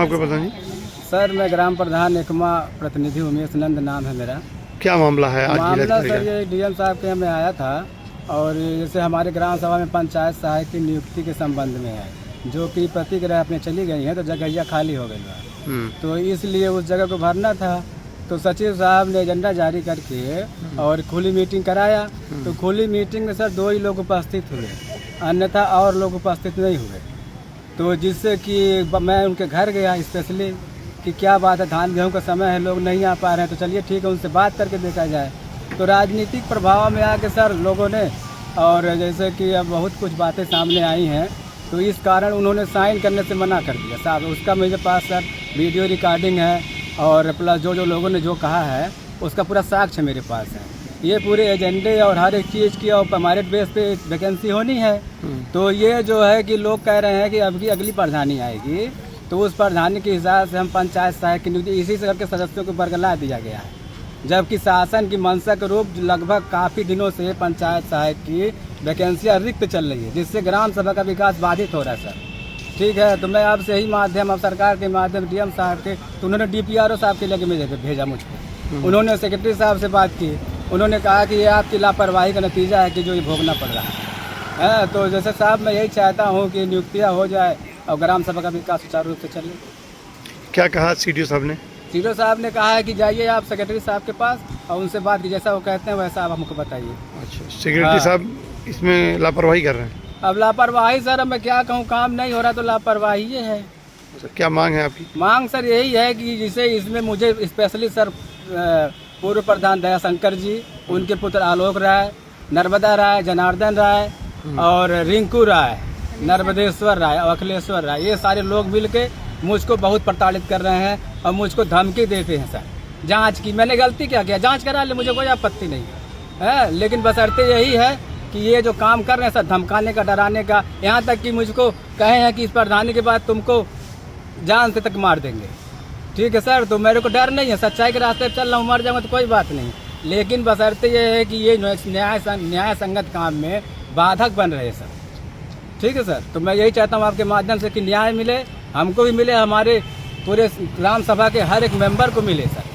आपका प्रधान जी? सर मैं ग्राम प्रधान एकमा प्रतिनिधि उमेश नंद नाम है मेरा। क्या मामला है आज मामला जिला सर ये डीएम साहब के यहाँ में आया था और जैसे हमारे ग्राम सभा में पंचायत सहायक की नियुक्ति के संबंध में है, जो कि प्रतिक्रिया अपने चली गई है तो जगह खाली हो गई है, तो इसलिए उस जगह को भरना था। तो सचिव साहब ने एजेंडा जारी करके और खुली मीटिंग कराया। तो खुली मीटिंग में सर 2 ही लोग उपस्थित हुए, अन्यथा और लोग उपस्थित नहीं हुए। तो जिससे कि मैं उनके घर गया स्पेशली कि क्या बात है, धान गेहूं का समय है, लोग नहीं आ पा रहे हैं, तो चलिए ठीक है उनसे बात करके देखा जाए। तो राजनीतिक प्रभाव में आके सर लोगों ने, और जैसे कि अब बहुत कुछ बातें सामने आई हैं, तो इस कारण उन्होंने साइन करने से मना कर दिया साहब। उसका मेरे पास सर वीडियो रिकॉर्डिंग है और प्लस जो लोगों ने जो कहा है उसका पूरा साक्ष्य मेरे पास है। ये पूरे एजेंडे और हर एक चीज़ की और मेरिट बेस पे वैकेंसी होनी है। तो ये जो है कि लोग कह रहे हैं कि अब की अगली प्रधानी आएगी तो उस प्रधानी के हिसाब से हम पंचायत सहायक की नियुक्ति इसी से करके सदस्यों को बरगला दिया गया है, जबकि शासन की मंशा के रूप लगभग काफ़ी दिनों से पंचायत सहायक की वैकेंसियाँ रिक्त चल रही है, जिससे ग्राम सभा का विकास बाधित हो रहा है सर। ठीक है, तो मैं आपसे यही माध्यम, अब सरकार के माध्यम डीएम साहब के, तो उन्होंने डीपीआरओ साहब के लेके भेजा मुझको। उन्होंने सेक्रेटरी साहब से बात की, उन्होंने कहा कि ये आपकी लापरवाही का नतीजा है कि जो ये भोगना पड़ रहा है। तो जैसे साहब मैं यही चाहता हूँ कि नियुक्तियाँ हो जाए और ग्राम सभा का विकास सुचारू रूप से चले। क्या कहा सीडीओ साहब ने? सीडीओ साहब ने कहा है कि जाइए आप सेक्रेटरी साहब के पास और उनसे बात की, जैसा वो कहते हैं वैसा आप हमको बताइए। अच्छा, सेक्रेटरी साहब इसमें लापरवाही कर रहे हैं? अब लापरवाही सर, अब मैं क्या कहूँ, काम नहीं हो रहा तो लापरवाही ये है। तो क्या मांग है आपकी? मांग सर यही है कि जिसे इसमें मुझे स्पेशली सर पूर्व प्रधान दयाशंकर जी, उनके पुत्र आलोक राय, नर्मदा राय, जनार्दन राय और रिंकू राय, नर्मदेश्वर राय और अखिलेश्वर राय, ये सारे लोग मिल के मुझको बहुत प्रताड़ित कर रहे हैं और मुझको धमकी देते हैं सर जांच की। मैंने गलती क्या किया, जांच करा ले, मुझे कोई आपत्ति नहीं है, लेकिन बशर्ते यही है कि ये जो काम कर रहे हैं सर धमकाने का, डराने का, यहाँ तक कि मुझको कहे हैं कि इस प्रधानी के बाद तुमको जान से तक मार देंगे। ठीक है सर, तो मेरे को डर नहीं है, सच्चाई के रास्ते पर चल रहा हूँ, मर जाऊँगा तो कोई बात नहीं, लेकिन बशर्ते ये है कि ये न्याय संगत काम में बाधक बन रहे हैं सर। ठीक है सर, तो मैं यही चाहता हूँ आपके माध्यम से कि न्याय मिले, हमको भी मिले, हमारे पूरे ग्राम सभा के हर एक मेंबर को मिले सर।